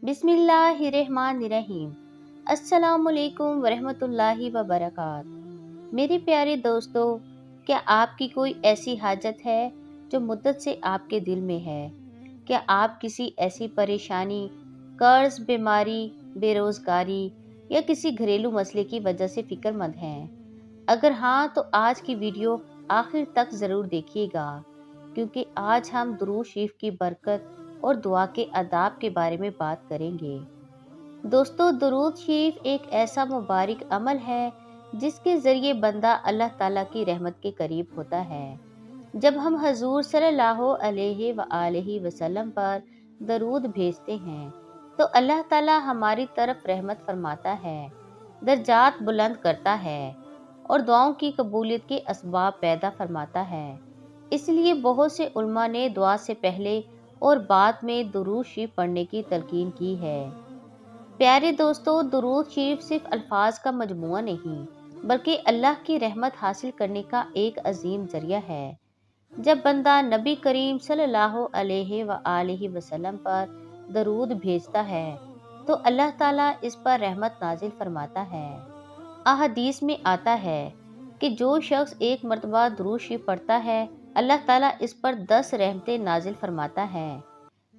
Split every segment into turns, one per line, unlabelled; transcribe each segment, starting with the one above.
बिस्मिल्लाहिर्रहमानिर्रहीम। अस्सलामुअलैकुम वरहमतुल्लाहि वबरकात। मेरे प्यारे दोस्तों, क्या आपकी कोई ऐसी हाजत है जो मुद्दत से आपके दिल में है? क्या आप किसी ऐसी परेशानी, कर्ज, बीमारी, बेरोजगारी या किसी घरेलू मसले की वजह से फिक्रमंद हैं? अगर हाँ, तो आज की वीडियो आखिर तक ज़रूर देखिएगा, क्योंकि आज हम दुरूद शरीफ की बरकत और दुआ के आदाब के बारे में बात करेंगे। दोस्तों, दुरूद शरीफ एक ऐसा मुबारक अमल है जिसके ज़रिए बंदा अल्लाह ताला की रहमत के करीब होता है। जब हम हजूर सल्लल्लाहु अलैहि वसल्लम पर दरूद भेजते हैं तो अल्लाह ताला हमारी तरफ रहमत फरमाता है, दर्जात बुलंद करता है और दुआओं की कबूलियत के असबाब पैदा फरमाता है। इसलिए बहुत से उल्मा ने दुआ से पहले और बाद में दुरूद शरीफ पढ़ने की तलकीन की है। प्यारे दोस्तों, दुरूद शरीफ सिर्फ अल्फाज का मजमुआ नहीं, बल्कि अल्लाह की रहमत हासिल करने का एक अजीम जरिया है। जब बंदा नबी करीम सल्लल्लाहु अलैहि वसल्लम पर दरूद भेजता है तो अल्लाह ताला इस पर रहमत नाजिल फरमाता है। अहदीस में आता है कि जो शख्स एक मरतबा दुरूद शरीफ पढ़ता है, अल्लाह ताला इस पर 10 रहमतें नाजिल फरमाता है।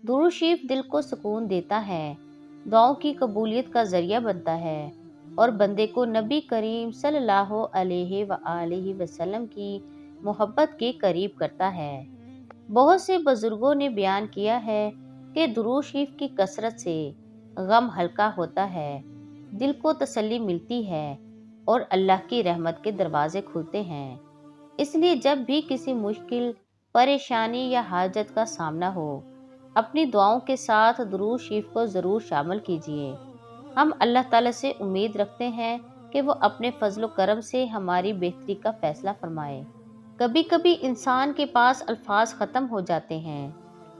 दुरूद शरीफ दिल को सुकून देता है, दुआओं की कबूलियत का जरिया बनता है और बंदे को नबी करीम सल्लल्लाहु अलैहि वसल्लम की मोहब्बत के करीब करता है। बहुत से बुजुर्गों ने बयान किया है कि दुरूद शरीफ की कसरत से गम हल्का होता है, दिल को तसल्ली मिलती है और अल्लाह की रहमत के दरवाजे खुलते हैं। इसलिए जब भी किसी मुश्किल, परेशानी या हाजत का सामना हो, अपनी दुआओं के साथ दुरूद शरीफ को ज़रूर शामिल कीजिए। हम अल्लाह ताला से उम्मीद रखते हैं कि वो अपने फजल करम से हमारी बेहतरी का फैसला फरमाए। कभी कभी इंसान के पास अल्फाज ख़त्म हो जाते हैं,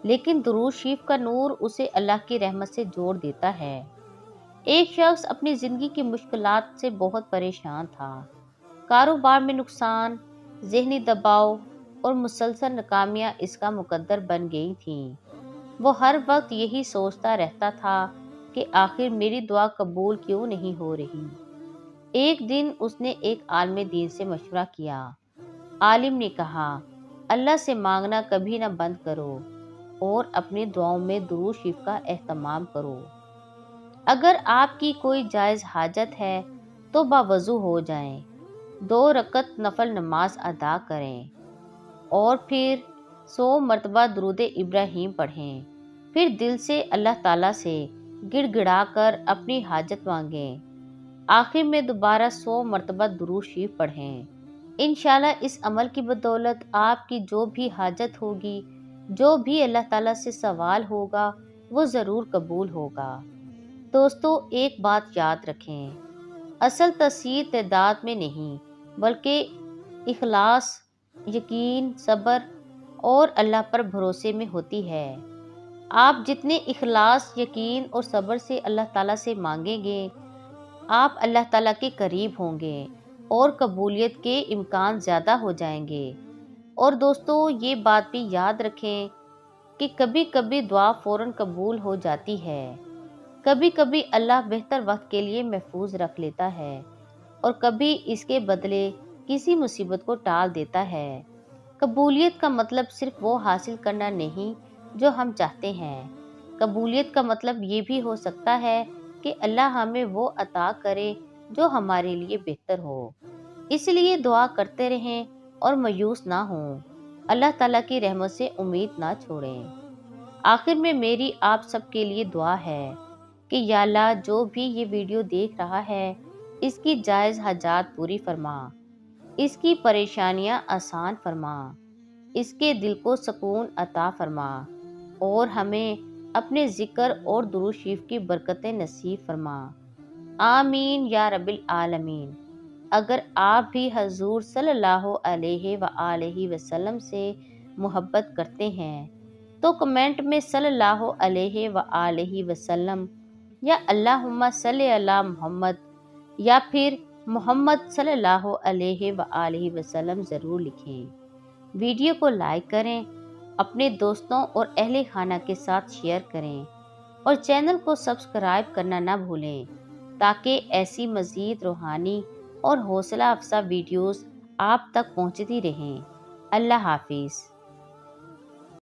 लेकिन दुरूद शरीफ का नूर उसे अल्लाह की रहमत से जोड़ देता है। एक शख्स अपनी ज़िंदगी की मुश्किलात से बहुत परेशान था। कारोबार में नुकसान, ज़हनी दबाव और मुसलसल नाकामियाँ इसका मुकद्दर बन गई थीं। वो हर वक्त यही सोचता रहता था कि आखिर मेरी दुआ कबूल क्यों नहीं हो रही। एक दिन उसने एक आलिम दीन से मशवरा किया। आलिम ने कहा, अल्लाह से मांगना कभी ना बंद करो और अपनी दुआओं में दुरूद शरीफ का एहतमाम करो। अगर आपकी कोई जायज़ हाजत है तो बावज़ू हो जाएं, 2 रकत नफल नमाज अदा करें और फिर 100 मरतबा दुरूद इब्राहीम पढ़ें। फिर दिल से अल्लाह ताला से गिड़गिड़ा कर अपनी हाजत मांगें। आखिर में दोबारा 100 मरतबा दुरूद शरीफ पढ़ें। इंशाल्लाह इस अमल की बदौलत आपकी जो भी हाजत होगी, जो भी अल्लाह ताला से सवाल होगा, वो ज़रूर कबूल होगा। दोस्तों, एक बात याद रखें, असल तस्वीर तादाद में नहीं, बल्कि इखलास, यकीन, सब्र और अल्लाह पर भरोसे में होती है। आप जितने इखलास, यकीन और सब्र से अल्लाह ताला से मांगेंगे, आप अल्लाह ताला के करीब होंगे और कबूलियत के इम्कान ज़्यादा हो जाएंगे। और दोस्तों, ये बात भी याद रखें कि कभी कभी दुआ फ़ौरन कबूल हो जाती है, कभी कभी अल्लाह बेहतर वक्त के लिए महफूज रख लेता है और कभी इसके बदले किसी मुसीबत को टाल देता है। कबूलियत का मतलब सिर्फ वो हासिल करना नहीं जो हम चाहते हैं। कबूलियत का मतलब ये भी हो सकता है कि अल्लाह हमें वो अता करे जो हमारे लिए बेहतर हो। इसलिए दुआ करते रहें और मायूस ना हों। अल्लाह ताला की रहमत से उम्मीद ना छोड़ें। आखिर में मेरी आप सबके लिए दुआ है कि या अल्लाह, जो भी ये वीडियो देख रहा है, इसकी जायज़ हाजात पूरी फरमा, इसकी परेशानियां आसान फरमा, इसके दिल को सुकून अता फरमा और हमें अपने ज़िक्र और दुरूद शरीफ की बरकतें नसीब फरमा। आमीन या रब्बिल आलमीन। अगर आप भी हजूर सल्लल्लाहु अलैहि वसल्लम से मोहब्बत करते हैं तो कमेंट में सल्लल्लाहु अलैहि वसल्लम या अल्लाहुम्मा सल्ली अला मोहम्मद या फिर मोहम्मद सल्लल्लाहु अलैहि वसल्लम ज़रूर लिखें। वीडियो को लाइक करें, अपने दोस्तों और अहले खाना के साथ शेयर करें اور چینل کو سبسکرائب کرنا نہ بھولیں تاکہ ایسی مزید روحانی اور حوصلہ افزا ویڈیوز آپ تک پہنچتی رہیں۔ اللہ حافظ۔